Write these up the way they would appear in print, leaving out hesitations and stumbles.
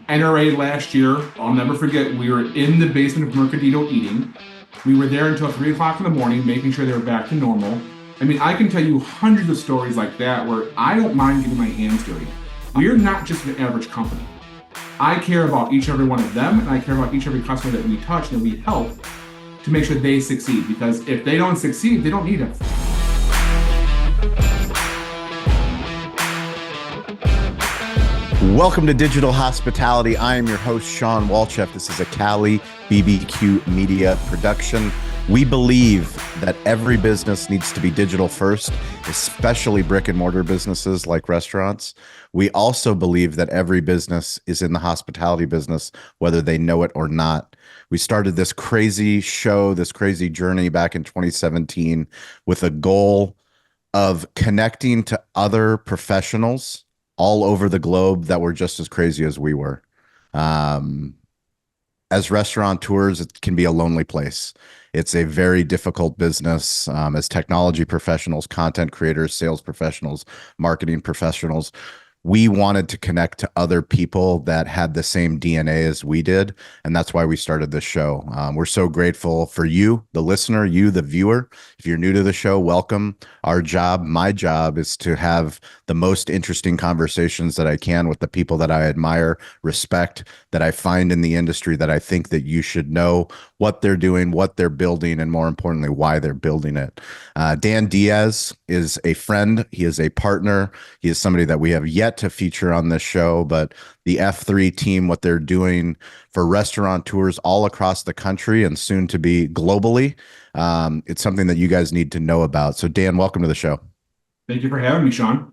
NRA last year, I'll never forget, we were in the basement of Mercadito eating. We were there until 3 o'clock in the morning, making sure they were back to normal. I mean, I can tell you hundreds of stories like that where I don't mind getting my hands dirty. We're not just an average company. I care about each and every one of them, and I care about each and every customer that we touch and that we help to make sure they succeed. Because if they don't succeed, they don't need us. Welcome to Digital Hospitality. I am your host, Shawn Walchef. This is a Cali BBQ media production. We believe that every business needs to be digital first, especially brick and mortar businesses like restaurants. We also believe that every business is in the hospitality business, whether they know it or not. We started this crazy show, this crazy journey back in 2017 with a goal of connecting to other professionals all over the globe that were just as crazy as we were. As restaurateurs, it can be a lonely place. It's a very difficult business. As technology professionals, content creators, sales professionals, marketing professionals, we wanted to connect to other people that had the same DNA as we did. And that's why we started this show. We're so grateful for you, the listener, you, the viewer. If you're new to the show, welcome. Our job, my job, is to have the most interesting conversations that I can with the people that I admire, respect, that I find in the industry, that I think that you should know what they're doing, what they're building, and more importantly, why they're building it. Dan Diaz is a friend. He is a partner. He is somebody that we have yet to feature on this show, but the F3 team, what they're doing for restaurateurs all across the country and soon to be globally, it's something that you guys need to know about. So Dan, welcome to the show. Thank you for having me, Shawn.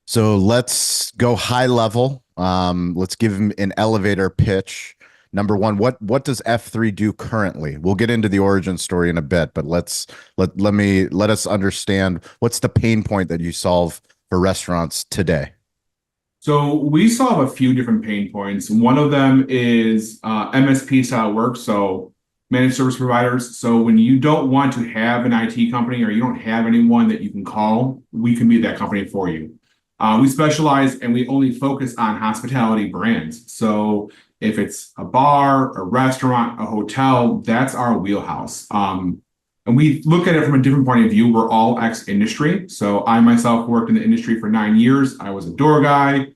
So let's go high level. Let's give him an elevator pitch. Number one, what does F3 do currently? We'll get into the origin story in a bit, but let us understand what's the pain point that you solve for restaurants today. So we solve a few different pain points. One of them is MSP style work, so managed service providers. So when you don't want to have an IT company or you don't have anyone that you can call, we can be that company for you. We specialize and we only focus on hospitality brands. So if it's a bar, a restaurant, a hotel, that's our wheelhouse. And we look at it from a different point of view. We're all ex-industry. So I myself worked in the industry for 9 years. I was a door guy,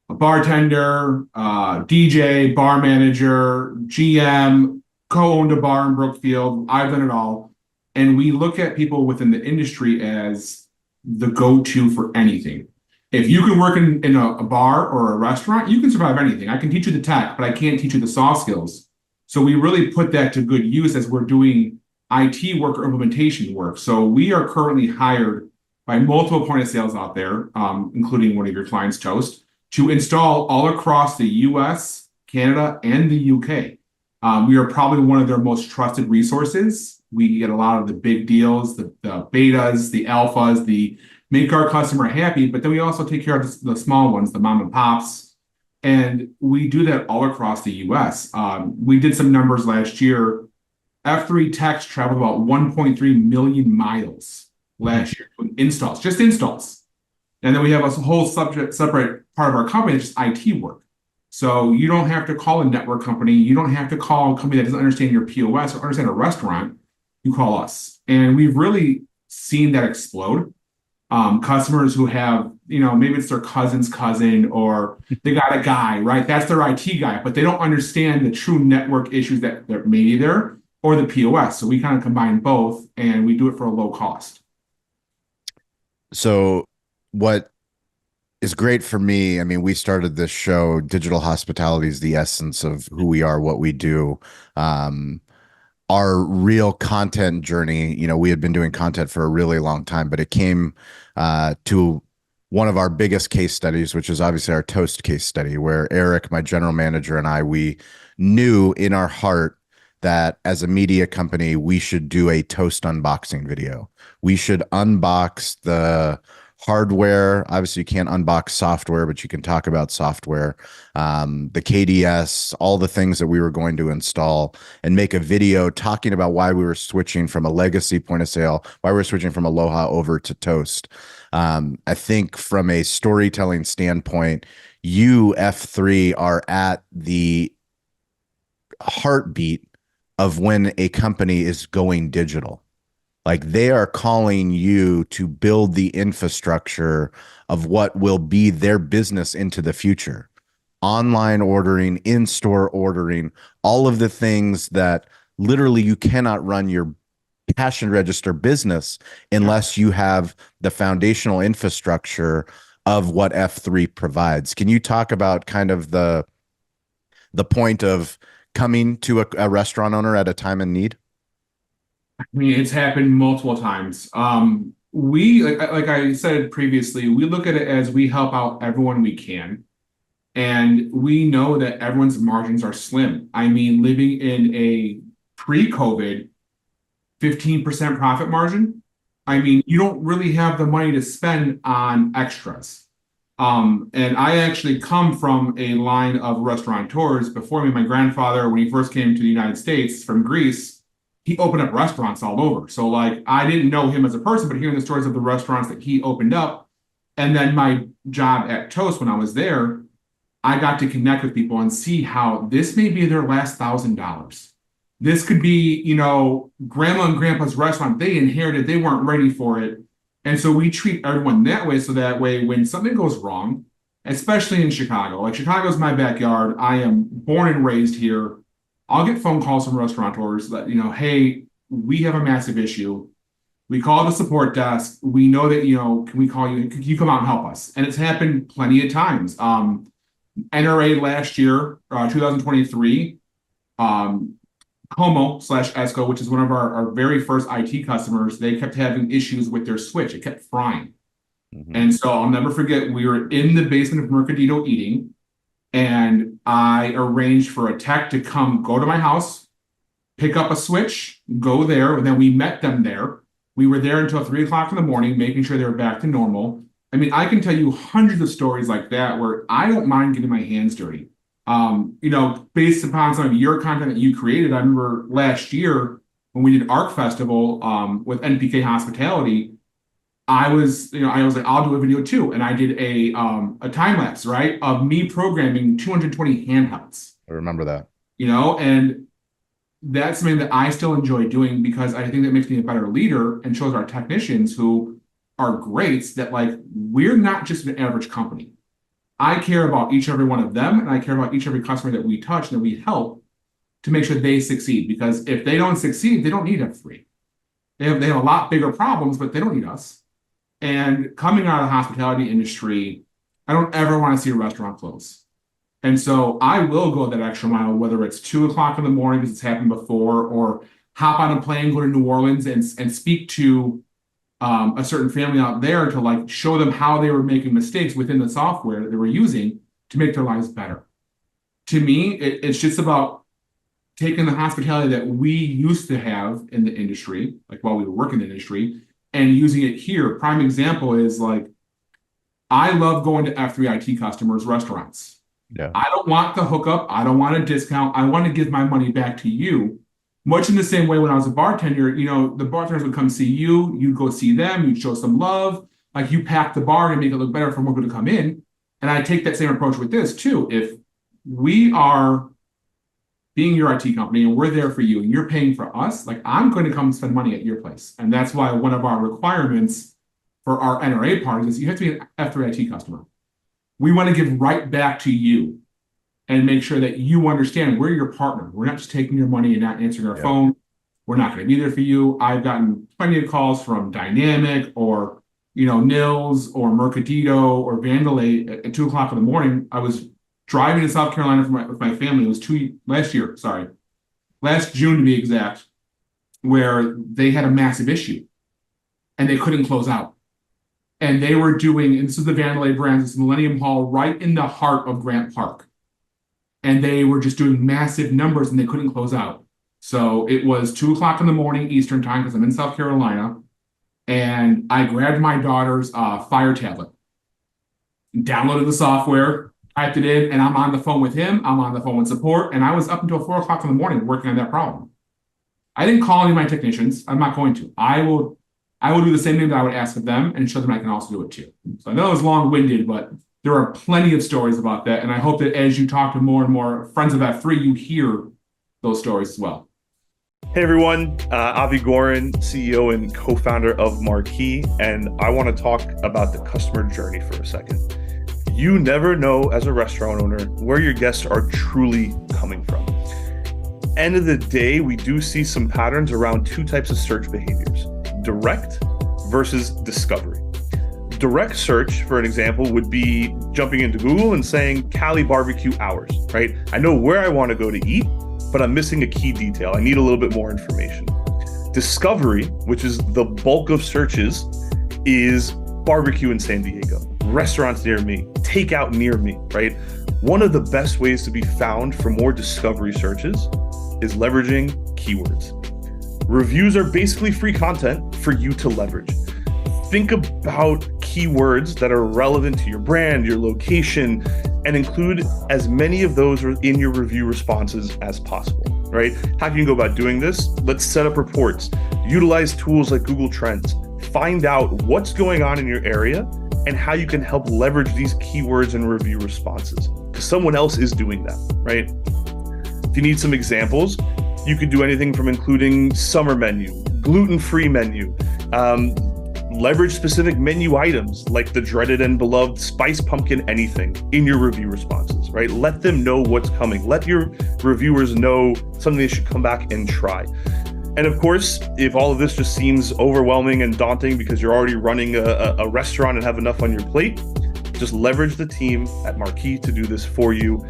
a bartender, DJ, bar manager, GM, co-owned a bar in Brookfield. I've done it all. And we look at people within the industry as the go-to for anything. If you can work in a bar or a restaurant, you can survive anything. I can teach you the tech, but I can't teach you the soft skills. So we really put that to good use as we're doing IT work or implementation work. So we are currently hired by multiple point of sales out there, including one of your clients, Toast, to install all across the US, Canada, and the UK. We are probably one of their most trusted resources. We get a lot of the big deals, the betas, the alphas, the make our customer happy, but then we also take care of the small ones, the mom and pops. And we do that all across the US. We did some numbers last year. F3 techs traveled about 1.3 million miles last year with installs, just installs. And then we have a whole separate part of our company that's just IT work. So you don't have to call a network company. You don't have to call a company that doesn't understand your POS or understand a restaurant. You call us. And we've really seen that explode. Customers who have, maybe it's their cousin's cousin or they got a guy, right? That's their IT guy, but they don't understand the true network issues that may be there or the POS. So we kind of combine both and we do it for a low cost. So what is great for me, I mean, we started this show, Digital Hospitality is the essence of who we are, what we do. Our real content journey, we had been doing content for a really long time, but it came to one of our biggest case studies, which is obviously our Toast case study, where Eric, my general manager, and I, we knew in our heart that as a media company, we should do a Toast unboxing video. We should unbox the hardware. Obviously, you can't unbox software, but you can talk about software, the KDS, all the things that we were going to install, and make a video talking about why we were switching from a legacy point of sale, why we were switching from Aloha over to Toast. I think from a storytelling standpoint, You, F3, are at the heartbeat of when a company is going digital. Like they are calling you to build the infrastructure of what will be their business into the future. Online ordering, in-store ordering, all of the things that literally you cannot run your cash and register business Yeah. unless you have the foundational infrastructure of what F3 provides. Can you talk about kind of the point of coming to a restaurant owner at a time in need? I mean, it's happened multiple times. We like I said previously, we look at it as we help out everyone we can. And we know that everyone's margins are slim. I mean, living in a pre-COVID 15% profit margin, I mean, you don't really have the money to spend on extras. And I actually come from a line of restaurateurs. Before me, my grandfather, when he first came to the United States from Greece, he opened up restaurants all over. So, like, I didn't know him as a person, but hearing the stories of the restaurants that he opened up, and then my job at Toast when I was there, I got to connect with people and see how this may be their last $1,000. This could be, grandma and grandpa's restaurant. They inherited, they weren't ready for it. And so we treat everyone that way. So that way, when something goes wrong, especially in Chicago, like Chicago's my backyard, I am born and raised here. I'll get phone calls from restaurateurs that, hey, we have a massive issue. We call the support desk. We know that, can we call you? Can you come out and help us? And it's happened plenty of times. NRA last year, 2023, Como/Esco, which is one of our very first IT customers, they kept having issues with their switch. It kept frying. Mm-hmm. And so I'll never forget, we were in the basement of Mercadito eating, and I arranged for a tech to come go to my house, pick up a switch, go there, and then we met them there. We were there until 3 o'clock in the morning, making sure they were back to normal. I mean, I can tell you hundreds of stories like that where I don't mind getting my hands dirty. Based upon some of your content that you created, I remember last year when we did ARC Festival with NPK Hospitality, I was like, I'll do a video too, and I did a time lapse, right, of me programming 220 handhelds. I remember that. And that's something that I still enjoy doing because I think that makes me a better leader and shows our technicians who are greats that like we're not just an average company. I care about each and every one of them, and I care about each and every customer that we touch and that we help to make sure they succeed. Because if they don't succeed, they don't need F3. They have a lot bigger problems, but they don't need us. And coming out of the hospitality industry, I don't ever want to see a restaurant close. And so I will go that extra mile, whether it's 2 o'clock in the morning because it's happened before, or hop on a plane, go to New Orleans and speak to a certain family out there to like show them how they were making mistakes within the software that they were using to make their lives better. To me, it's just about taking the hospitality that we used to have in the industry, like while we were working in the industry, and using it here. Prime example is like, I love going to F3 IT customers' restaurants. Yeah. I don't want the hookup. I don't want a discount. I want to give my money back to you. Much in the same way when I was a bartender, the bartenders would come see you, you'd go see them, you'd show some love, like you pack the bar and make it look better for more people to come in. And I take that same approach with this too. If we are being your IT company and we're there for you and you're paying for us, like I'm going to come spend money at your place. And that's why one of our requirements for our NRA parties is you have to be an F3 IT customer. We want to give right back to you and make sure that you understand we're your partner. We're not just taking your money and not answering our phone. We're not going to be there for you. I've gotten plenty of calls from Dynamic or, Nils or Mercadito or Vandalay at 2 o'clock in the morning. I was driving to South Carolina with my family. It was last June to be exact, where they had a massive issue and they couldn't close out. And they were doing, and this is the Vandalay brands, this Millennium Hall right in the heart of Grant Park. And they were just doing massive numbers and they couldn't close out. So it was 2 o'clock in the morning Eastern time because I'm in South Carolina. And I grabbed my daughter's Fire tablet, downloaded the software, typed it in, and I'm on the phone with him. I'm on the phone with support. And I was up until 4 o'clock in the morning working on that problem. I didn't call any of my technicians. I'm not going to. I will do the same thing that I would ask of them and show them I can also do it too. So I know it was long-winded, but There are plenty of stories about that. And I hope that as you talk to more and more friends of F3, you hear those stories as well. Hey everyone, Avi Gorin, CEO and co-founder of Marquee, and I want to talk about the customer journey for a second. You never know as a restaurant owner where your guests are truly coming from. End of the day, we do see some patterns around two types of search behaviors: direct versus discovery. Direct search, for an example, would be jumping into Google and saying Cali barbecue hours, right? I know where I want to go to eat, but I'm missing a key detail. I need a little bit more information. Discovery, which is the bulk of searches, is barbecue in San Diego, restaurants near me, takeout near me, right? One of the best ways to be found for more discovery searches is leveraging keywords. Reviews are basically free content for you to leverage. Think about keywords that are relevant to your brand, your location, and include as many of those in your review responses as possible, right? How can you go about doing this? Let's set up reports, utilize tools like Google Trends, find out what's going on in your area and how you can help leverage these keywords and review responses, because someone else is doing that, right? If you need some examples, you could do anything from including summer menu, gluten-free menu, leverage specific menu items like the dreaded and beloved spice pumpkin anything in your review responses, right? Let them know what's coming. Let your reviewers know something they should come back and try. And of course, if all of this just seems overwhelming and daunting because you're already running a restaurant and have enough on your plate, just leverage the team at Marquee to do this for you.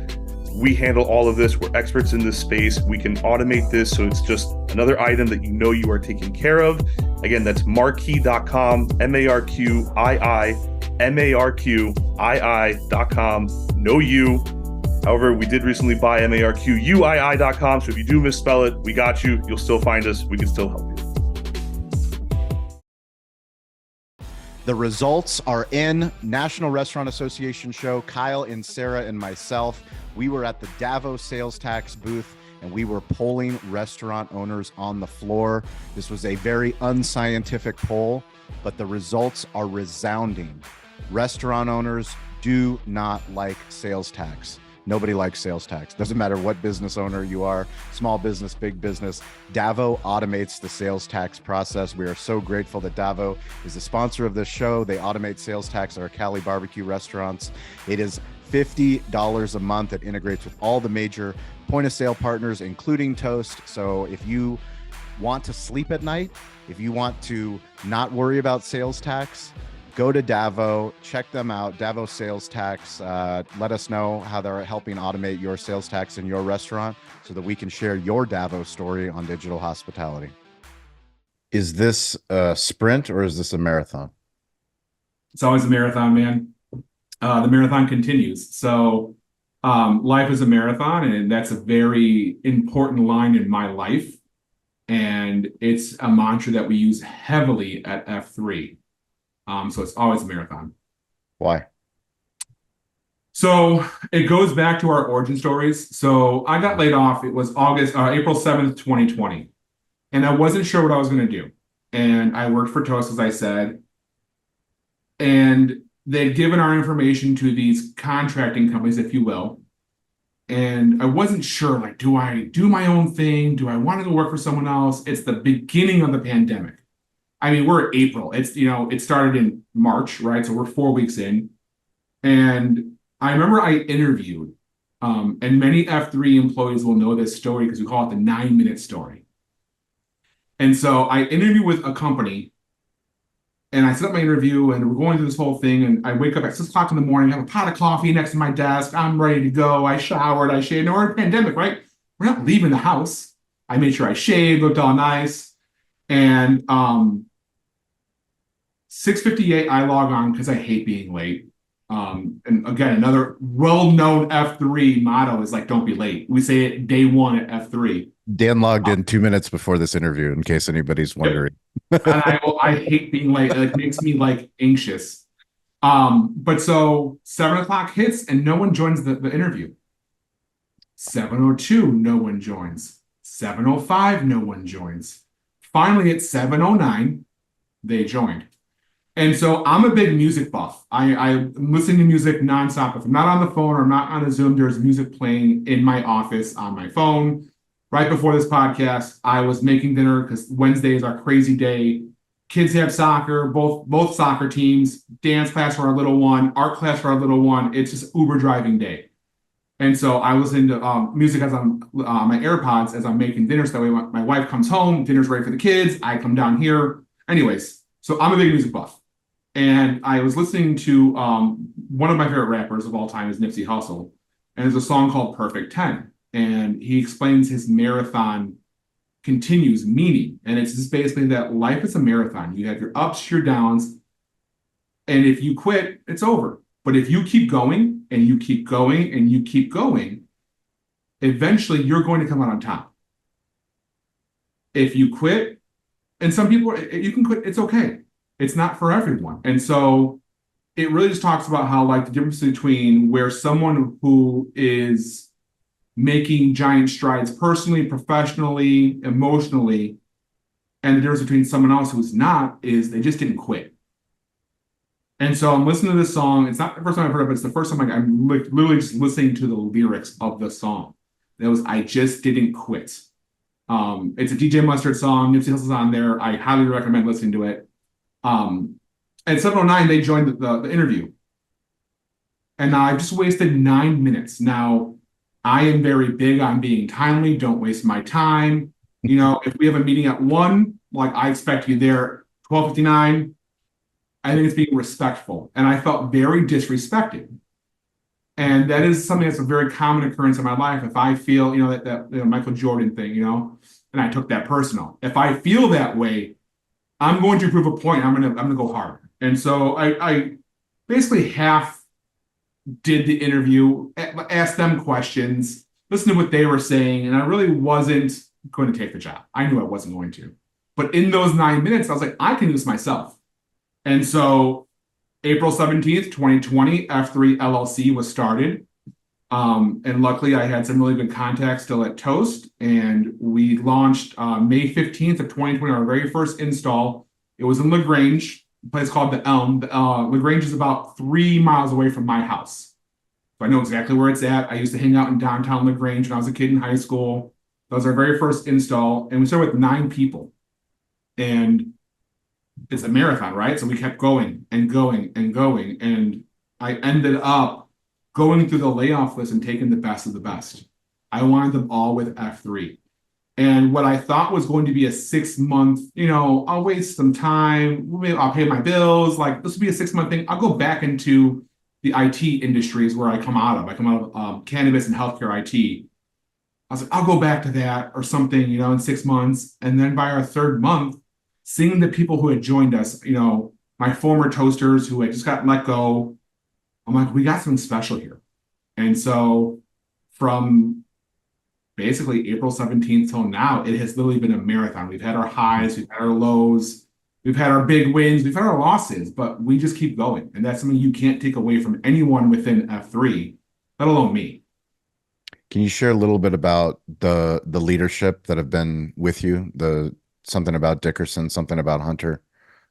We handle all of this. We're experts in this space. We can automate this so it's just another item that you know you are taking care of. Again, that's marquee.com, marquii.com. Know you. However, we did recently buy marquii.com. So if you do misspell it, we got you. You'll still find us. We can still help you. The results are in. National Restaurant Association show. Kyle and Sarah and myself, we were at the Davos sales tax booth and we were polling restaurant owners on the floor. This was a very unscientific poll, but the results are resounding. Restaurant owners do not like sales tax. Nobody likes sales tax. Doesn't matter what business owner you are, small business, big business. Davo automates the sales tax process. We are so grateful that Davo is the sponsor of this show. They automate sales tax at our Cali barbecue restaurants. It is $50 a month. It integrates with all the major point of sale partners, including Toast. So if you want to sleep at night, if you want to not worry about sales tax, go to Davo, check them out, Davo Sales Tax. Let us know how they're helping automate your sales tax in your restaurant so that we can share your Davo story on Digital Hospitality. Is this a sprint or is this a marathon? It's always a marathon, man. The marathon continues. So life is a marathon, and that's a very important line in my life. And it's a mantra that we use heavily at F3. So it's always a marathon. Why? So it goes back to our origin stories. So I got laid off. It was April 7th, 2020. And I wasn't sure what I was going to do. And I worked for Toast, as I said. And they'd given our information to these contracting companies, if you will. And I wasn't sure, like, do I do my own thing? Do I want to go work for someone else? It's the beginning of the pandemic. I mean, we're April. It's, it started in March, right? So we're 4 weeks in. And I remember I interviewed, and many F3 employees will know this story because we call it the 9-minute story. And so I interviewed with a company and I set up my interview and we're going through this whole thing. And I wake up at 6 o'clock in the morning, I have a pot of coffee next to my desk. I'm ready to go. I showered, I shaved. No, we're in a pandemic, right? We're not leaving the house. I made sure I shaved, looked all nice. And 6:58, I log on because I hate being late. And again, another well-known F3 motto is like, don't be late. We say it day one at F3. Dan logged in 2 minutes before this interview, in case anybody's wondering. And I hate being late. It makes me like anxious. But so 7 o'clock hits and no one joins the interview. 7:02, no one joins. 7:05, no one joins. Finally, at 7:09, they joined. And so I'm a big music buff. I'm listening to music nonstop. If I'm not on the phone or I'm not on a Zoom, there's music playing in my office on my phone. Right before this podcast, I was making dinner because Wednesday is our crazy day. Kids have soccer, both soccer teams, dance class for our little one, art class for our little one. It's just Uber driving day. And so I listen to music as I'm my AirPods as I'm making dinner. So that way my wife comes home, dinner's ready for the kids. I come down here. Anyways, so I'm a big music buff. And I was listening to one of my favorite rappers of all time is Nipsey Hussle. And there's a song called Perfect 10. And he explains his marathon continues meaning. And it's just basically that life is a marathon. You have your ups, your downs. And if you quit, it's over. But if you keep going and you keep going and you keep going, eventually you're going to come out on top. If you quit, and some people, you can quit, it's okay. It's not for everyone. And so it really just talks about how, like, the difference between where someone who is making giant strides personally, professionally, emotionally, and the difference between someone else who's not is they just didn't quit. And so I'm listening to this song. It's not the first time I've heard it, but it's the first time I'm literally just listening to the lyrics of the song. It was I Just Didn't Quit. It's a DJ Mustard song. Nipsey Hussle's on there. I highly recommend listening to it. At 7:09, they joined the interview. And I've just wasted 9 minutes. Now, I am very big on being timely. Don't waste my time. You know, if we have a meeting at 1, like I expect you there, 12:59, I think it's being respectful. And I felt very disrespected. And that is something that's a very common occurrence in my life. If I feel, that Michael Jordan thing, and I took that personal. If I feel that way, I'm going to prove a point. I'm gonna go hard. And so I basically half did the interview, asked them questions, listened to what they were saying, and I really wasn't going to take the job. I knew I wasn't going to. But in those 9 minutes, I was like, I can do this myself. And so April 17th, 2020, F3 LLC was started. And luckily I had some really good contacts still at Toast. And we launched May 15th of 2020, our very first install. It was in LaGrange, a place called The Elm. LaGrange is about 3 miles away from my house. So I know exactly where it's at. I used to hang out in downtown LaGrange when I was a kid in high school. That was our very first install. And we started with 9 people. And it's a marathon, right? So we kept going and going and going. And I ended up going through the layoff list and taking the best of the best. I wanted them all with F3. And what I thought was going to be a 6-month, I'll waste some time, I'll pay my bills, like this will be a 6-month thing. I'll go back into the IT industries where I come out of. I come out of cannabis and healthcare IT. I was like, I'll go back to that or something, in 6 months. And then by our 3rd month, seeing the people who had joined us, my former toasters who had just gotten let go, I'm like, we got something special here. And so from basically April 17th till now, it has literally been a marathon. We've had our highs, we've had our lows, we've had our big wins, we've had our losses, but we just keep going. And that's something you can't take away from anyone within F3, let alone me. Can you share a little bit about the leadership that have been with you? Something about Dickerson, something about Hunter.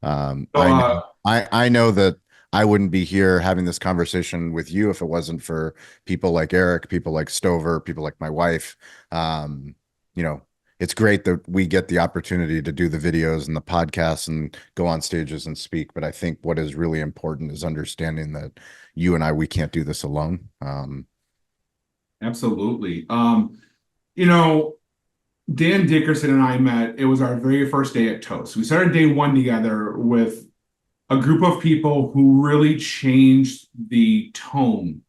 I know that I wouldn't be here having this conversation with you if it wasn't for people like Eric, people like Stover, people like my wife. It's great that we get the opportunity to do the videos and the podcasts and go on stages and speak. But I think what is really important is understanding that you and we can't do this alone. Absolutely. Dan Dickerson and I met, it was our very first day at Toast. We started day 1 together with a group of people who really changed the tone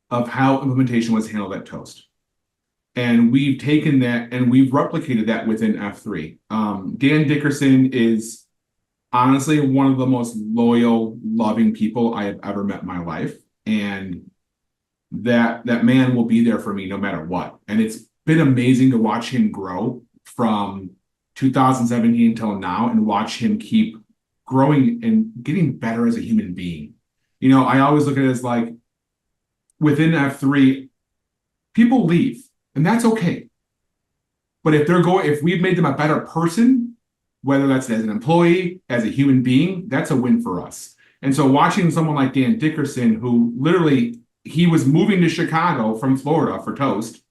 of how implementation was handled at Toast. And we've taken that and we've replicated that within F3. Dan Dickerson is honestly one of the most loyal, loving people I have ever met in my life. And that man will be there for me no matter what. And it's been amazing to watch him grow from 2017 till now and watch him keep growing and getting better as a human being. I always look at it as like within F3, people leave and that's okay. But if we've made them a better person, whether that's as an employee, as a human being, that's a win for us. And so watching someone like Dan Dickerson, who literally he was moving to Chicago from Florida for Toast,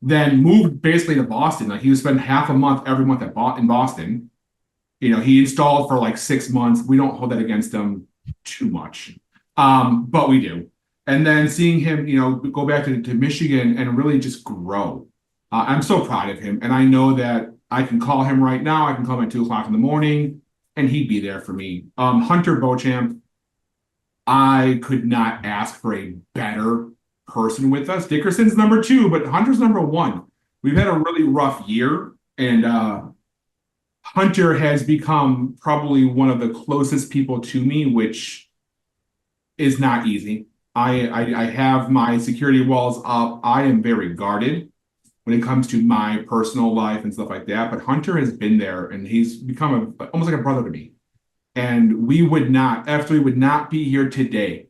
then moved basically to Boston. Like he would spend half a month every month in Boston. He installed for like 6 months. We don't hold that against him too much, but we do. And then seeing him, go back to Michigan and really just grow. I'm so proud of him. And I know that I can call him right now. I can call him at 2 o'clock in the morning and he'd be there for me. Hunter Beauchamp, I could not ask for a better person with us. Dickerson's number 2, but Hunter's number 1. We've had a really rough year, and Hunter has become probably one of the closest people to me, which is not easy. I have my security walls up. I am very guarded when it comes to my personal life and stuff like that. But Hunter has been there, and he's become almost like a brother to me. And F3 would not be here today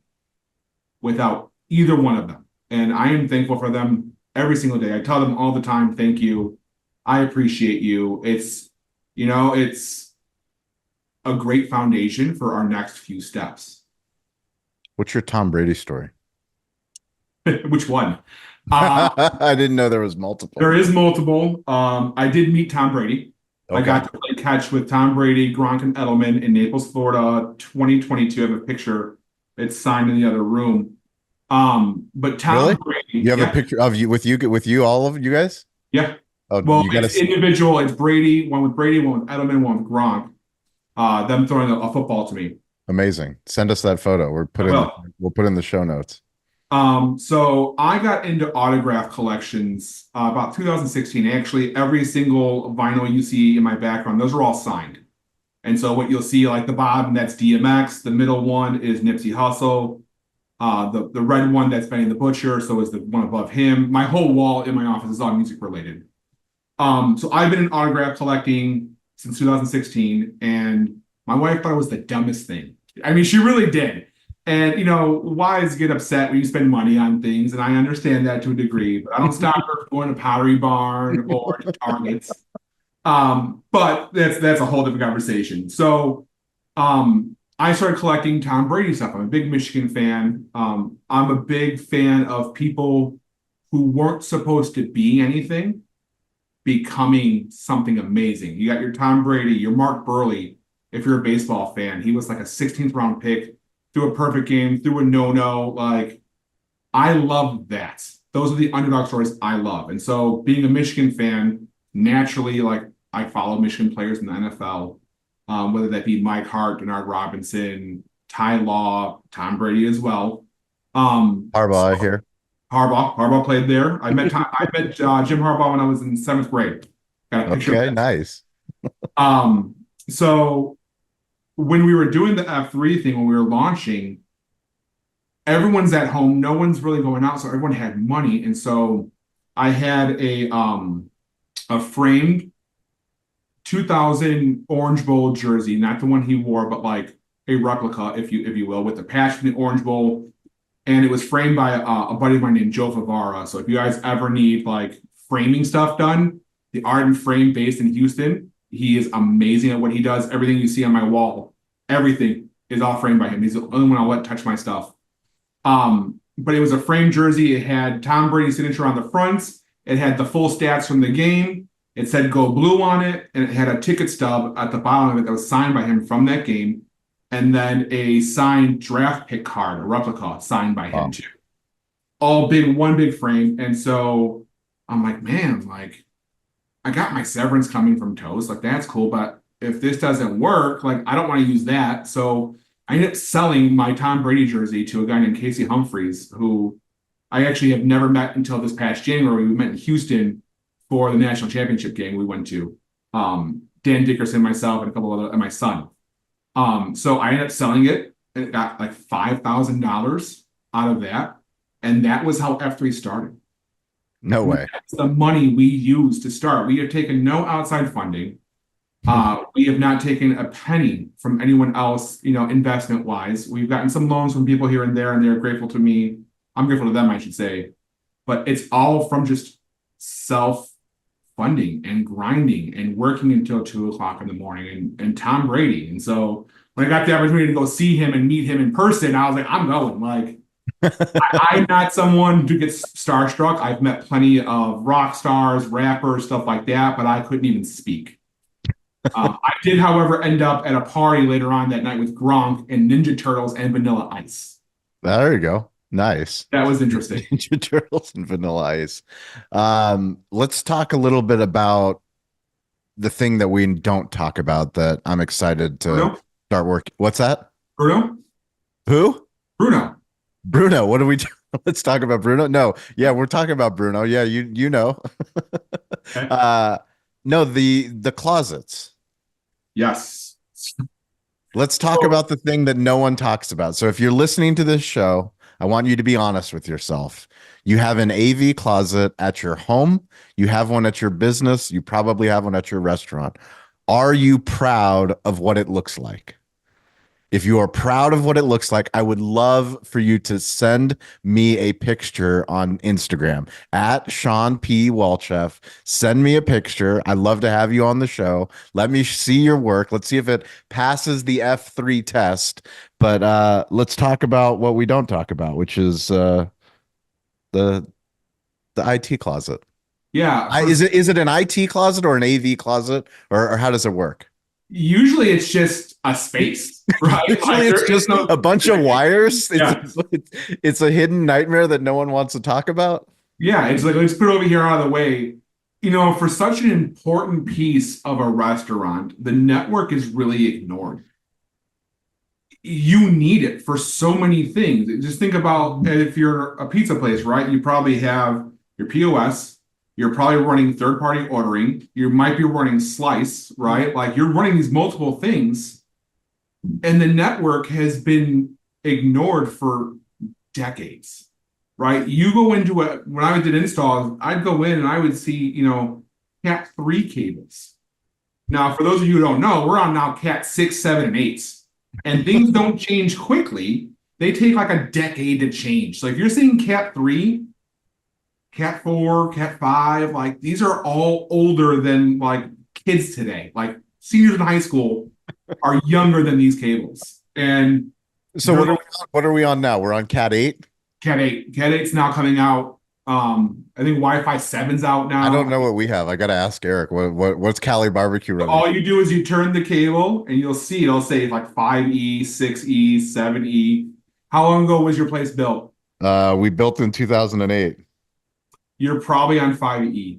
without either one of them. And I am thankful for them every single day. I tell them all the time, thank you. I appreciate you. It's a great foundation for our next few steps. What's your Tom Brady story? Which one? I didn't know there was multiple. There is multiple. I did meet Tom Brady. Okay. I got to play catch with Tom Brady, Gronk, and Edelman in Naples, Florida, 2022. I have a picture. It's signed in the other room. But Tom Brady. You have a picture of you with you, all of you guys? Yeah. Oh, well, it's individual. It's Brady, one with Edelman, one with Gronk. Them throwing a football to me. Amazing. Send us that photo. We'll put in the show notes. So I got into autograph collections about 2016. Actually, every single vinyl you see in my background, those are all signed. And so what you'll see, like the bottom, that's DMX. The middle one is Nipsey Hussle. The red one, that's Benny the Butcher. So is the one above him. My whole wall in my office is all music related. So I've been in autograph collecting since 2016, and my wife thought it was the dumbest thing. I mean, she really did. And, wives get upset when you spend money on things, and I understand that to a degree, but I don't stop her from going to Pottery Barn or to Targets. But that's a whole different conversation. So I started collecting Tom Brady stuff. I'm a big Michigan fan. I'm a big fan of people who weren't supposed to be anything becoming something amazing. You got your Tom Brady, your Mark Burley, if you're a baseball fan. He was like a 16th round pick. Through a perfect game, through a no-no. Like, I love that. Those are the underdog stories I love. And so being a Michigan fan, naturally, like, I follow Michigan players in the NFL, whether that be Mike Hart, Denard Robinson, Ty Law, Tom Brady as well. Harbaugh here. Harbaugh played there. I met Jim Harbaugh when I was in 7th grade. Got a picture. Okay, nice. So when we were doing the F3 thing, when we were launching, everyone's at home. No one's really going out, so everyone had money. And so I had a framed 2000 Orange Bowl jersey, not the one he wore, but like a replica, if you will, with the patch from the Orange Bowl. And it was framed by a buddy of mine named Joe Favara. So if you guys ever need like framing stuff done, the Art and Frame based in Houston, he is amazing at what he does. Everything you see on my wall, everything is all framed by him. He's the only one I'll let touch my stuff. But it was a framed jersey. It had Tom Brady's signature on the fronts. It had the full stats from the game. It said Go Blue on it. And it had a ticket stub at the bottom of it that was signed by him from that game. And then a signed draft pick card, a replica signed by him too. All one big frame. And so I'm like, man, like, I got my severance coming from Toast. Like, that's cool. But if this doesn't work, like, I don't want to use that. So I ended up selling my Tom Brady jersey to a guy named Casey Humphreys, who I actually have never met until this past January. We met in Houston for the national championship game we went to. Dan Dickerson, myself, and a couple and my son. So I ended up selling it, and it got like $5,000 out of that. And that was how F3 started. No way. That's the money we used to start. We have taken no outside funding. We have not taken a penny from anyone else, investment wise. We've gotten some loans from people here and there, and they're grateful to me. I'm grateful to them, I should say. But it's all from just self funding and grinding and working until 2 o'clock in the morning and Tom Brady. And so when I got the opportunity to go see him and meet him in person, I was like, I'm going. Like, I'm not someone who gets starstruck. I've met plenty of rock stars, rappers, stuff like that, but I couldn't even speak. I did, however, end up at a party later on that night with Gronk and Ninja Turtles and Vanilla Ice. There you go. Nice. That was interesting. Ninja Turtles and Vanilla Ice. Let's talk a little bit about the thing that we don't talk about that I'm excited to Bruno? start working. What's that? Bruno? Who? Bruno. Bruno. What do we do? Let's talk about Bruno. No. Yeah, we're talking about Bruno. Yeah, you know. Okay. No, the closets. Yes. Let's talk about the thing that no one talks about. So if you're listening to this show, I want you to be honest with yourself. You have an AV closet at your home. You have one at your business. You probably have one at your restaurant. Are you proud of what it looks like? If you are proud of what it looks like, I would love for you to send me a picture on Instagram at Shawn P. Walchef. Send me a picture. I'd love to have you on the show. Let me see your work. Let's see if it passes the F3 test. But let's talk about what we don't talk about, which is the IT closet. Yeah. Is it an IT closet or an AV closet, or how does it work? Usually it's just a space, right? Usually it's just a bunch of wires. Yeah. It's a hidden nightmare that no one wants to talk about. Yeah, it's like, let's put it over here out of the way. You know, for such an important piece of a restaurant, the network is really ignored. You need it for so many things. Just think about if you're a pizza place, right? You probably have your POS. You're probably running third-party ordering. You might be running Slice, right? Like you're running these multiple things, and the network has been ignored for decades, right? You go into when I did installs, I'd go in and I would see, you know, Cat 3 cables. Now, for those of you who don't know, we're on now Cat 6, 7, and 8s, and things don't change quickly. They take like a decade to change. So if you're seeing Cat 3, Cat 4, Cat 5, like these are all older than like kids today. Like seniors in high school are younger than these cables. And so what are we on now? We're on Cat 8? Cat 8. Cat 8's now coming out. I think Wi-Fi 7's out now. I don't know what we have. I gotta ask Eric. What's Cali barbecue running? All you do is you turn the cable and you'll see it'll say like 5E, 6E, 7E. How long ago was your place built? We built in 2008. You're probably on 5E.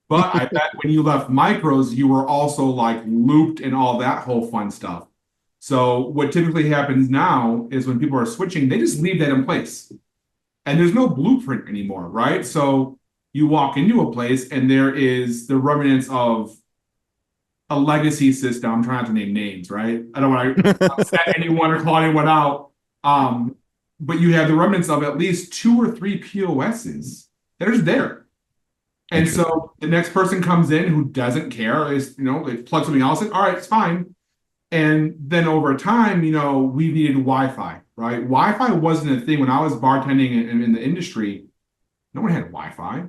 But I bet when you left micros, you were also like looped and all that whole fun stuff. So what typically happens now is when people are switching, they just leave that in place. And there's no blueprint anymore, right? So you walk into a place and there is the remnants of a legacy system. I'm trying not to name names, right? I don't want to upset anyone or call anyone out. But you have the remnants of at least 2 or 3 POSs that are just there. And so the next person comes in who doesn't care, is, you know, they plug something else in, all right, it's fine. And then over time, you know, we needed Wi-Fi, right? Wi-Fi wasn't a thing when I was bartending in the industry. No one had Wi-Fi,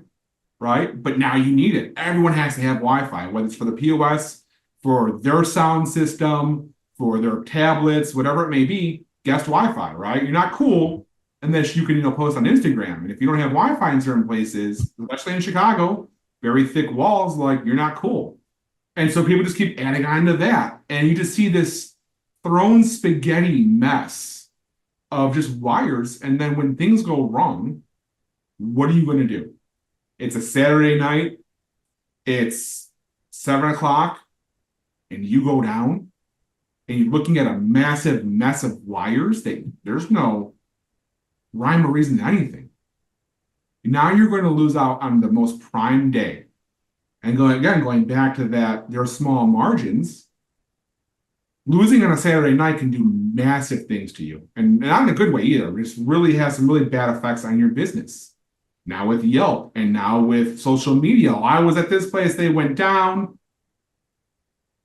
right? But now you need it. Everyone has to have Wi-Fi, whether it's for the POS, for their sound system, for their tablets, whatever it may be. Guest Wi-Fi, right? You're not cool unless you can, you know, post on Instagram. And if you don't have Wi-Fi in certain places, especially in Chicago, very thick walls, like you're not cool. And so people just keep adding on to that. And you just see this thrown spaghetti mess of just wires. And then when things go wrong, what are you going to do? It's a Saturday night. It's 7 o'clock and you go down and you're looking at a massive mess of wires that there's no rhyme or reason to anything. Now you're going to lose out on the most prime day. And going back to that, there are small margins. Losing on a Saturday night can do massive things to you. And not in a good way either. It just really has some really bad effects on your business. Now with Yelp and now with social media. I was at this place, they went down.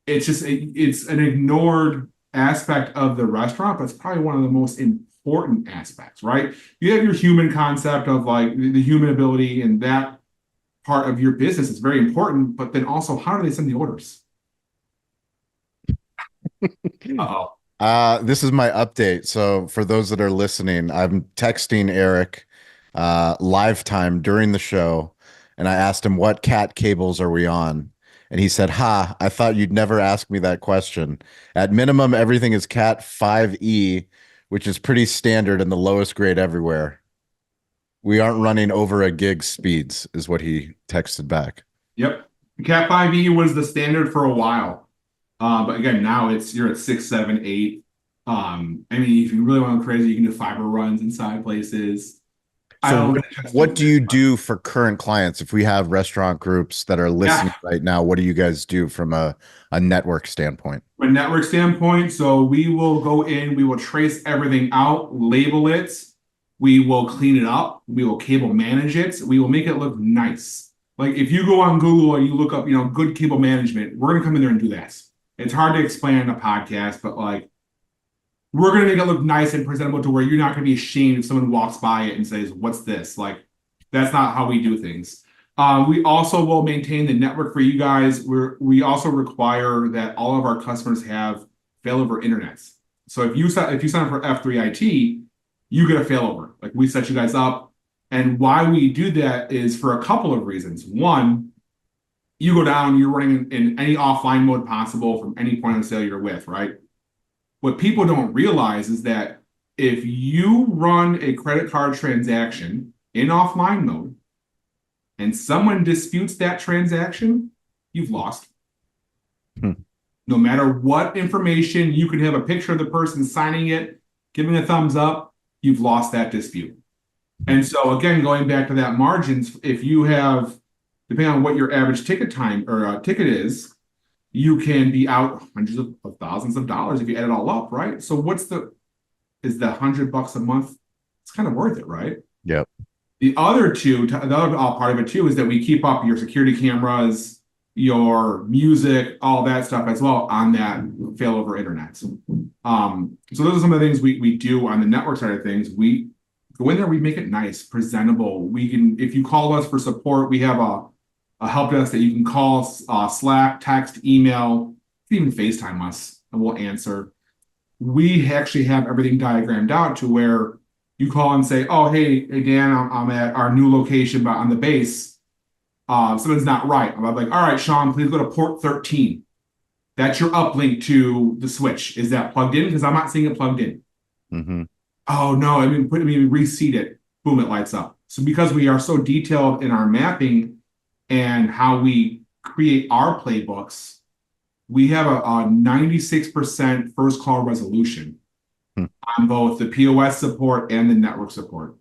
It's just, it's an ignored aspect of the restaurant, but it's probably one of the most important aspects, right? You have your human concept of like the human ability, and that part of your business is very important, but then also how do they send the orders? Uh-oh. This is my update. So for those that are listening, I'm texting Eric live time during the show, and I asked him what cat cables are we on? And he said, "Ha, I thought you'd never ask me that question. At minimum, everything is Cat 5E, which is pretty standard and the lowest grade everywhere. We aren't running over a gig speeds," is what he texted back. Yep. Cat 5e was the standard for a while. But again, now you're at 6, 7, 8. I mean, if you really want to go crazy, you can do fiber runs inside places. So what do you do for current clients? If we have restaurant groups that are listening right now, what do you guys do from a network standpoint? From a network standpoint, so we will go in, we will trace everything out, label it, we will clean it up, we will cable manage it, we will make it look nice. Like if you go on Google and you look up, good cable management, we're gonna come in there and do that. It's hard to explain in a podcast, but like we're going to make it look nice and presentable to where you're not going to be ashamed if someone walks by it and says, "What's this?" Like, that's not how we do things. We also will maintain the network for you guys. We also require that all of our customers have failover internets. So if you sign up for F3 IT, you get a failover. Like we set you guys up. And why we do that is for a couple of reasons. One, you go down, you're running in any offline mode possible from any point of sale you're with, right? What people don't realize is that if you run a credit card transaction in offline mode and someone disputes that transaction, you've lost. No matter what information, you can have a picture of the person signing it, giving a thumbs up, you've lost that dispute. And so again, going back to that margins, if you have, depending on what your average ticket time or ticket is, you can be out hundreds of thousands of dollars if you add it all up, right? So is the $100 a month? It's kind of worth it, right? Yep. The other part of it too is that we keep up your security cameras, your music, all that stuff as well on that failover internet. So those are some of the things we do on the network side of things. We go in there, we make it nice, presentable. If you call us for support, we have a help desk that you can call, Slack, text, email, you can even FaceTime us and we'll answer. We actually have everything diagrammed out to where you call and say, "Oh, hey Dan, I'm at our new location, but on the base, something's not right." I'm like, "All right, Shawn, please go to port 13. That's your uplink to the switch. Is that plugged in? Because I'm not seeing it plugged in." Mm-hmm. "Oh no, reseat it." Boom, it lights up. So because we are so detailed in our mapping and how we create our playbooks, we have a 96% first call resolution on both the POS support and the network support.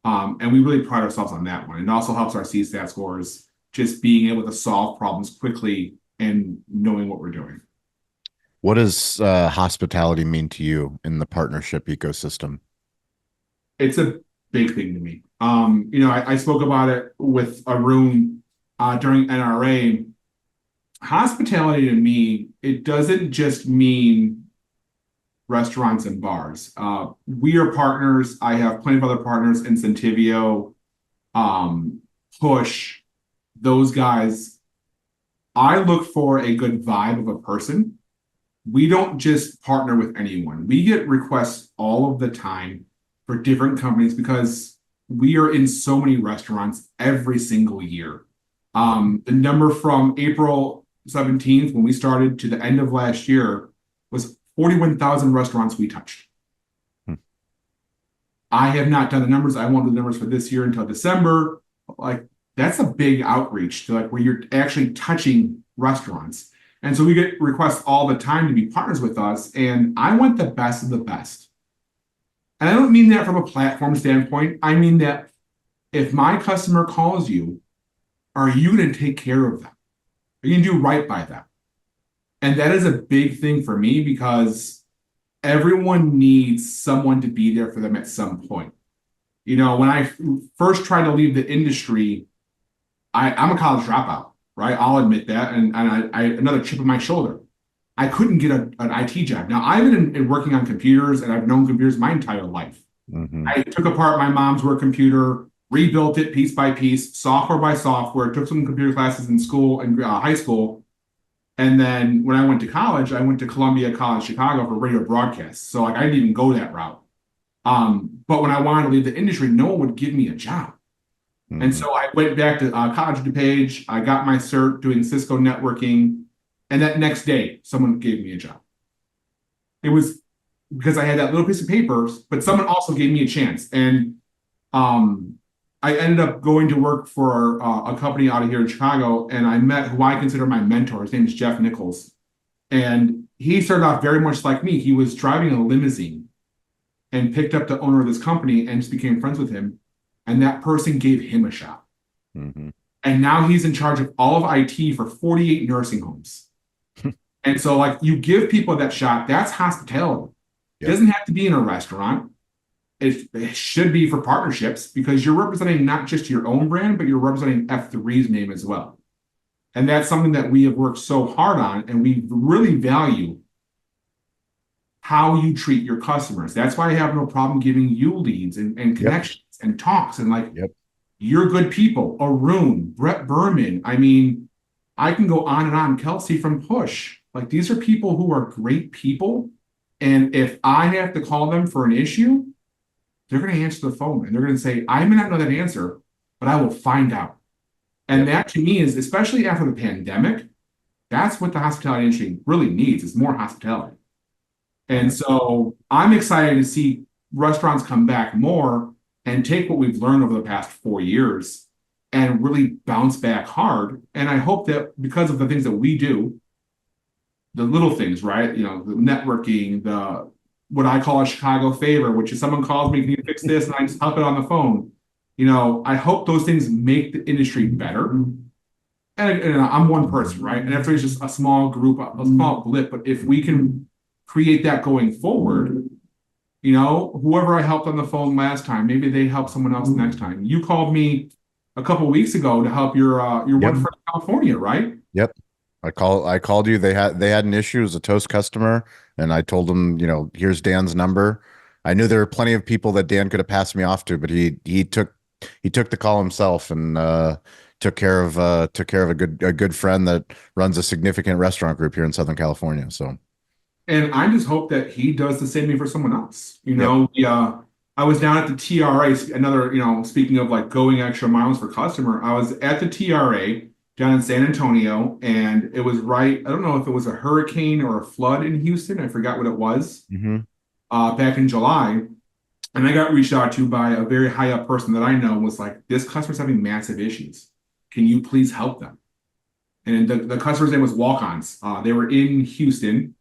And we really pride ourselves on that one. It also helps our CSAT scores, just being able to solve problems quickly and knowing what we're doing. What does hospitality mean to you in the partnership ecosystem? It's a big thing to me. I spoke about it with Arun during NRA. Hospitality to me, it doesn't just mean restaurants and bars. We are partners. I have plenty of other partners in Centivio, Push, those guys. I look for a good vibe of a person. We don't just partner with anyone. We get requests all of the time for different companies because we are in so many restaurants every single year. The number from April 17th, when we started, to the end of last year was 41,000 restaurants we touched. I have not done the numbers. I won't do the numbers for this year until December. Like, that's a big outreach to where you're actually touching restaurants. And so we get requests all the time to be partners with us. And I want the best of the best. And I don't mean that from a platform standpoint. I mean that if my customer calls you, are you going to take care of them? Are you going to do right by them? And that is a big thing for me because everyone needs someone to be there for them at some point. When I first tried to leave the industry, I'm a college dropout, right? I'll admit that. And I another chip on my shoulder. I couldn't get an IT job. Now, I've been working on computers and I've known computers my entire life. Mm-hmm. I took apart my mom's work computer. rebuilt it piece by piece, software by software, took some computer classes in school and high school. And then when I went to college, I went to Columbia College, Chicago for radio broadcast. So like I didn't even go that route. But when I wanted to leave the industry, no one would give me a job. And so I went back to College DuPage. I got my cert doing Cisco networking. And that next day, someone gave me a job. It was because I had that little piece of paper, but someone also gave me a chance. And I ended up going to work for a company out of here in Chicago, and I met who I consider my mentor. His name is Jeff Nichols. And he started off very much like me. He was driving a limousine and picked up the owner of this company and just became friends with him. And that person gave him a shot. And now he's in charge of all of IT for 48 nursing homes. And so like you give people that shot, that's hospitality. It doesn't have to be in a restaurant. It should be for partnerships because you're representing not just your own brand, but you're representing F3's name as well. And that's something that we have worked so hard on, and we really value how you treat your customers. That's why I have no problem giving you leads and connections and talks and like, you're good people. Arun, Brett Berman. I mean, I can go on and on. Kelsey from Push. Like these are people who are great people. And if I have to call them for an issue, they're going to answer the phone and they're going to say, I may not know that answer, but I will find out. And that to me is, especially after the pandemic, that's what the hospitality industry really needs is more hospitality. And so I'm excited to see restaurants come back more and take what we've learned over the past 4 years and really bounce back hard. And I hope that because of the things that we do, the little things, right? You know, the networking, the what I call a Chicago favor, which is someone calls me, can you fix this? And I just help it on the phone. You know, I hope those things make the industry better. And I'm one person, right? And F3 is just a small group, a small blip. But if we can create that going forward, you know, whoever I helped on the phone last time, maybe they help someone else next time. You called me a couple of weeks ago to help your one friend in California, right? I called you. They had an issue as a Toast customer, and I told them, you know, here's Dan's number. I knew there were plenty of people that Dan could have passed me off to, but he took the call himself and took care of a good friend that runs a significant restaurant group here in Southern California. So, and I just hope that he does the same thing for someone else. You know, I was down at the TRA. Another, you know, speaking of like going extra miles for customer, I was at the TRA down in San Antonio, and it was right. I don't know if it was a hurricane or a flood in Houston. I forgot what it was. Back in July. And I got reached out to by a very high up person that I know was like, this customer's having massive issues. Can you please help them? And the customer's name was Walk-Ons. They were in Houston.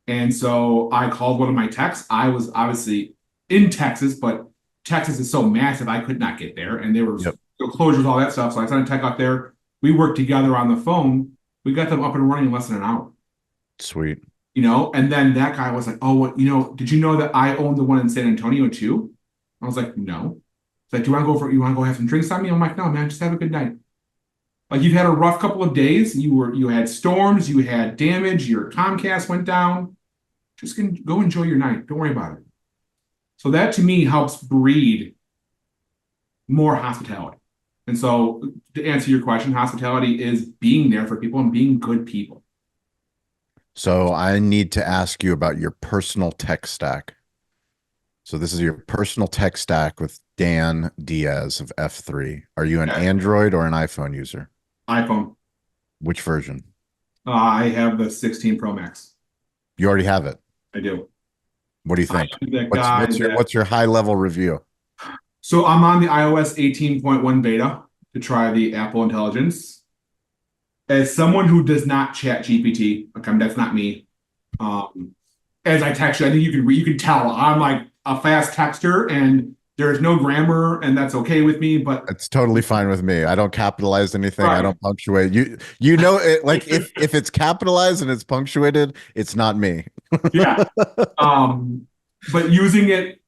And so I called one of my techs. I was obviously in Texas, but Texas is so massive, I could not get there. And there were closures, all that stuff. So I sent a tech out there. We worked together on the phone. We got them up and running in less than an hour. Sweet. You know, and then that guy was like, oh, what, you know, did you know that I own the one in San Antonio too? I was like, no. He's like, you want to go have some drinks on me? I'm like, no, man, just have a good night. Like you've had a rough couple of days. You had storms, you had damage, your Comcast went down. Just go enjoy your night. Don't worry about it. So that to me helps breed more hospitality. And so to answer your question, hospitality is being there for people and being good people. So I need to ask you about your personal tech stack. So this is your personal tech stack with Dan Diaz of F3. Are you an Android or an iPhone user? iPhone. Which version? I have the 16 Pro Max. You already have it? I do. What do you think? What's your high level review? So I'm on the iOS 18.1 beta to try the Apple Intelligence. As someone who does not chat GPT, okay, that's not me. As I text you, I think you can tell I'm like a fast texter and there's no grammar and that's okay with me, but it's totally fine with me. I don't capitalize anything. Right. I don't punctuate. You know it, like if it's capitalized and it's punctuated, it's not me. Yeah. But using it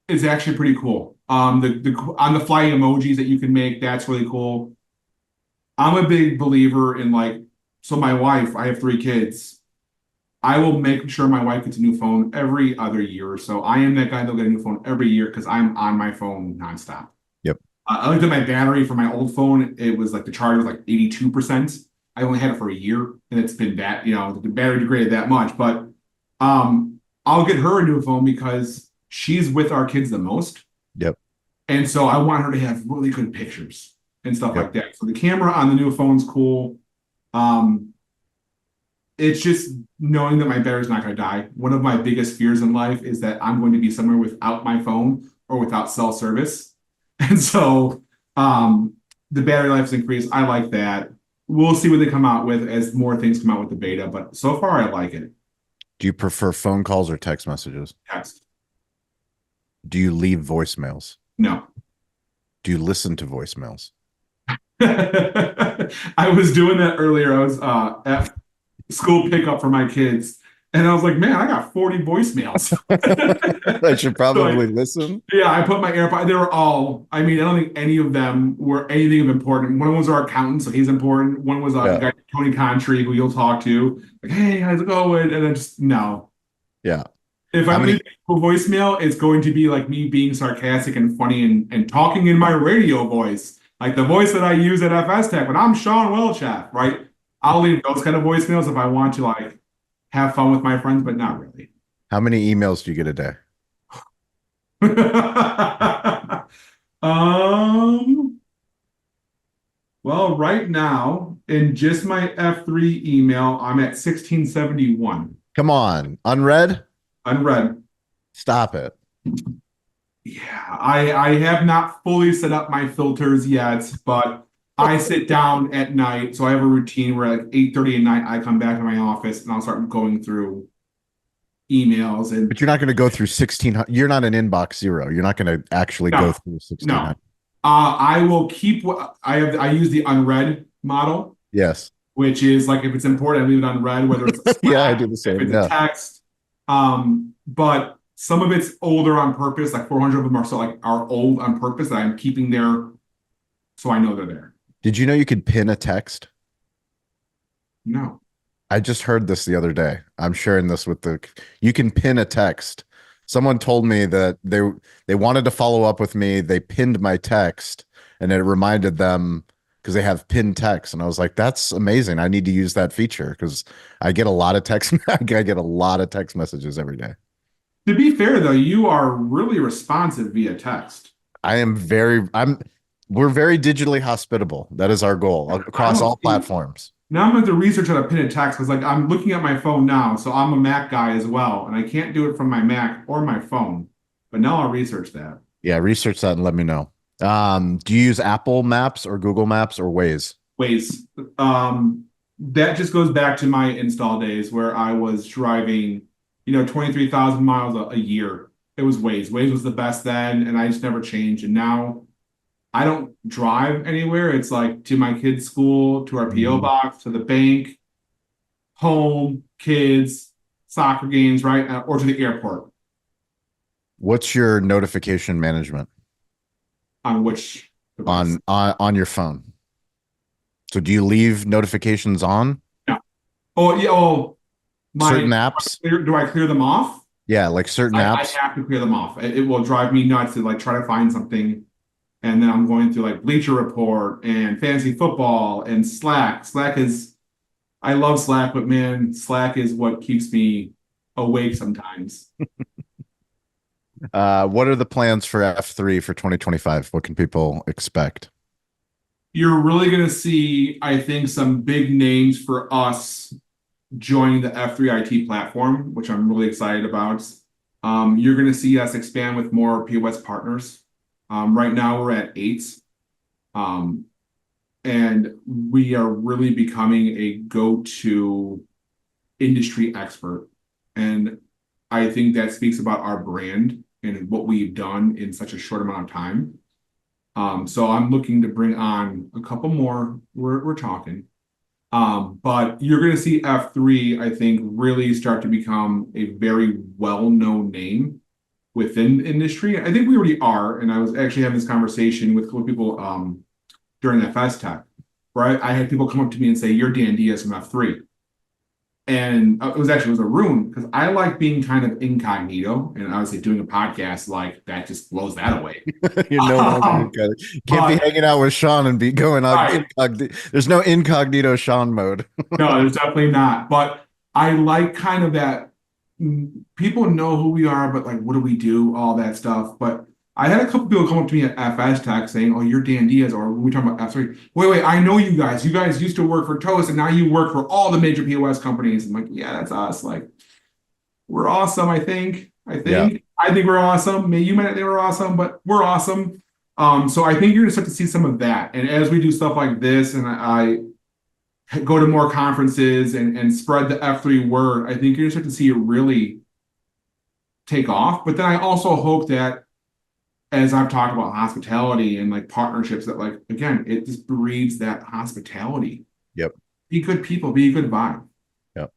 is actually pretty cool. The on the fly emojis that you can make, that's really cool. I'm a big believer in so my wife, I have 3 kids. I will make sure my wife gets a new phone every other year or so. I am that guy that'll get a new phone every year because I'm on my phone nonstop. Yep. I looked at my battery for my old phone. It was like the charge was like 82%. I only had it for a year, and it's been that, the battery degraded that much. But I'll get her a new phone because she's with our kids the most. Yep. And so I want her to have really good pictures and stuff Yep. like that. So the camera on the new phone's cool. It's just knowing that my battery's not going to die. One of my biggest fears in life is that I'm going to be somewhere without my phone or without cell service. And so the battery life is increased. I like that. We'll see what they come out with as more things come out with the beta, but so far I like it. Do you prefer phone calls or text messages? Text. Do you leave voicemails? No. Do you listen to voicemails? I was doing that earlier. I was at school pickup for my kids, and I was like, man, I got 40 voicemails. I should probably listen. Yeah, I put my AirPod. They were all, I don't think any of them were anything of important. One was our accountant, so he's important. One was a guy, Tony Contry, who you'll talk to. Like, hey, how's it going? And then just, no. Yeah. If I'm going to do a voicemail, it's going to be like me being sarcastic and funny and talking in my radio voice, like the voice that I use at FS Tech when I'm Shawn Walchef, right? I'll leave those kind of voicemails if I want to like have fun with my friends, but not really. How many emails do you get a day? Well, right now in just my F3 email, I'm at 1671. Come on, unread? Unread. Stop it. Yeah, I have not fully set up my filters yet, but I sit down at night. So I have a routine where like 8:30 at night, I come back to my office and I'll start going through emails. But you're not going to go through 1600. You're not an inbox zero. You're not going to actually go through 1600. No. I will keep what I use the unread model. Yes. Which is like if it's important, I leave it unread, whether it's a Slack, yeah, I do the same. If it's a text. But some of it's older on purpose, like 400 of them are old on purpose that I'm keeping there so I know they're there. Did you know you could pin a text? No. I just heard this the other day. I'm sharing this with you can pin a text. Someone told me that they wanted to follow up with me. They pinned my text and it reminded them because they have pinned text. And I was like, that's amazing. I need to use that feature because I get a lot of text. I get a lot of text messages every day. To be fair though, you are really responsive via text. We're very digitally hospitable. That is our goal across all platforms. Now I'm going to research how to pin a text because like I'm looking at my phone now, so I'm a Mac guy as well, and I can't do it from my Mac or my phone. But now I'll research that. Yeah, research that and let me know. Do you use Apple Maps or Google Maps or Waze? Waze. That just goes back to my install days where I was driving, 23,000 miles a year. It was Waze. Waze was the best then, and I just never changed. And now I don't drive anywhere. It's like to my kids' school, to our PO box, to the bank, home, kids, soccer games, right? Or to the airport. What's your notification management? On which device? On your phone. So do you leave notifications on? No. Oh, yeah. Oh, certain apps? Do I clear them off? Yeah, like certain apps. I have to clear them off. It will drive me nuts to like try to find something. And then I'm going through like Bleacher Report and fantasy football and Slack. I love Slack, but man, Slack is what keeps me awake sometimes. What are the plans for F3 for 2025? What can people expect? You're really going to see, I think, some big names for us joining the F3 IT platform, which I'm really excited about. You're going to see us expand with more POS partners. Right now we're at 8. And we are really becoming a go-to industry expert. And I think that speaks about our brand and what we've done in such a short amount of time. So I'm looking to bring on a couple more. We're talking. But you're going to see F3, I think, really start to become a very well-known name within the industry. I think we already are. And I was actually having this conversation with people during FS Tech, where I had people come up to me and say, "You're Dan Diaz from F3." And it was a Arun, because I like being kind of incognito, and obviously doing a podcast like that just blows that away. You're no longer can't be hanging out with Shawn and be going on There's no incognito Shawn mode. No, there's definitely not. But I like kind of that people know who we are, but like, what do we do? All that stuff. But I had a couple people come up to me at FS Tech saying, "Oh, you're Dan Diaz," or when we talking about F3. Wait, I know you guys. You guys used to work for Toast, and now you work for all the major POS companies. I'm like, yeah, that's us. Like, we're awesome. I think we're awesome. Maybe you might think we're awesome, but we're awesome. So I think you're gonna start to see some of that. And as we do stuff like this, and I go to more conferences and spread the F3 word, I think you're gonna start to see it really take off. But then I also hope that, as I've talked about hospitality and like partnerships, that like, again, it just breeds that hospitality. Yep. Be good people, be a good vibe. Yep.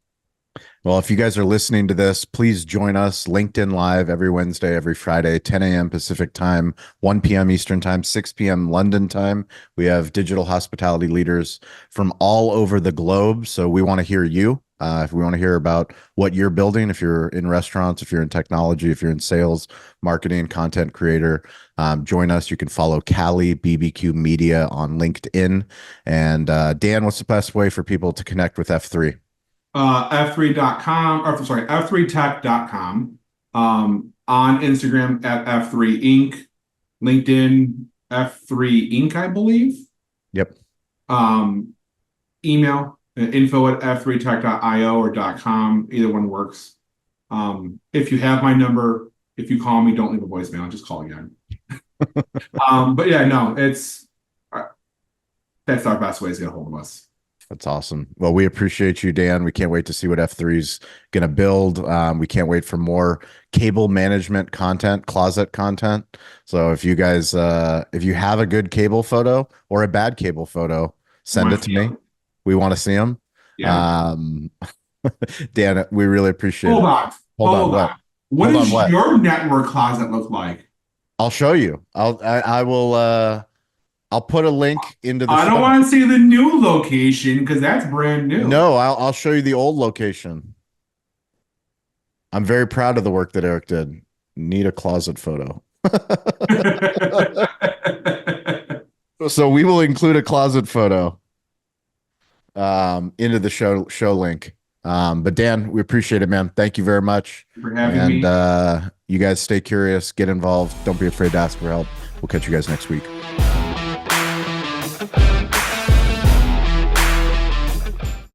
Well, if you guys are listening to this, please join us LinkedIn Live every Wednesday, every Friday, 10 a.m. Pacific time, 1 p.m. Eastern time, 6 p.m. London time. We have digital hospitality leaders from all over the globe. So we want to hear you. If we want to hear about what you're building, if you're in restaurants, if you're in technology, if you're in sales, marketing, content creator, join us. You can follow Cali BBQ Media on LinkedIn. And Dan, what's the best way for people to connect with F3? F3.com, or sorry, F3tech.com, on Instagram at F3 Inc., LinkedIn, F3 Inc., I believe. Yep. Email info@f3tech.io or .com. Either one works. If you have my number, if you call me, don't leave a voicemail. Just call again. But yeah, no, that's our best way to get a hold of us. That's awesome. Well, we appreciate you, Dan. We can't wait to see what F3's going to build. We can't wait for more cable management content, closet content. So if you guys, if you have a good cable photo or a bad cable photo, send it to me. We want to see them. Yeah. Dan, we really appreciate it. Hold on. What does your network closet look like? I'll show you. I will I'll put a link into the I don't want to see the new location because that's brand new. No, I'll show you the old location. I'm very proud of the work that Eric did. Need a closet photo. So we will include a closet photo into the show link. But Dan, we appreciate it, man. Thank you very much for having me. And you guys stay curious, get involved. Don't be afraid to ask for help. We'll catch you guys next week.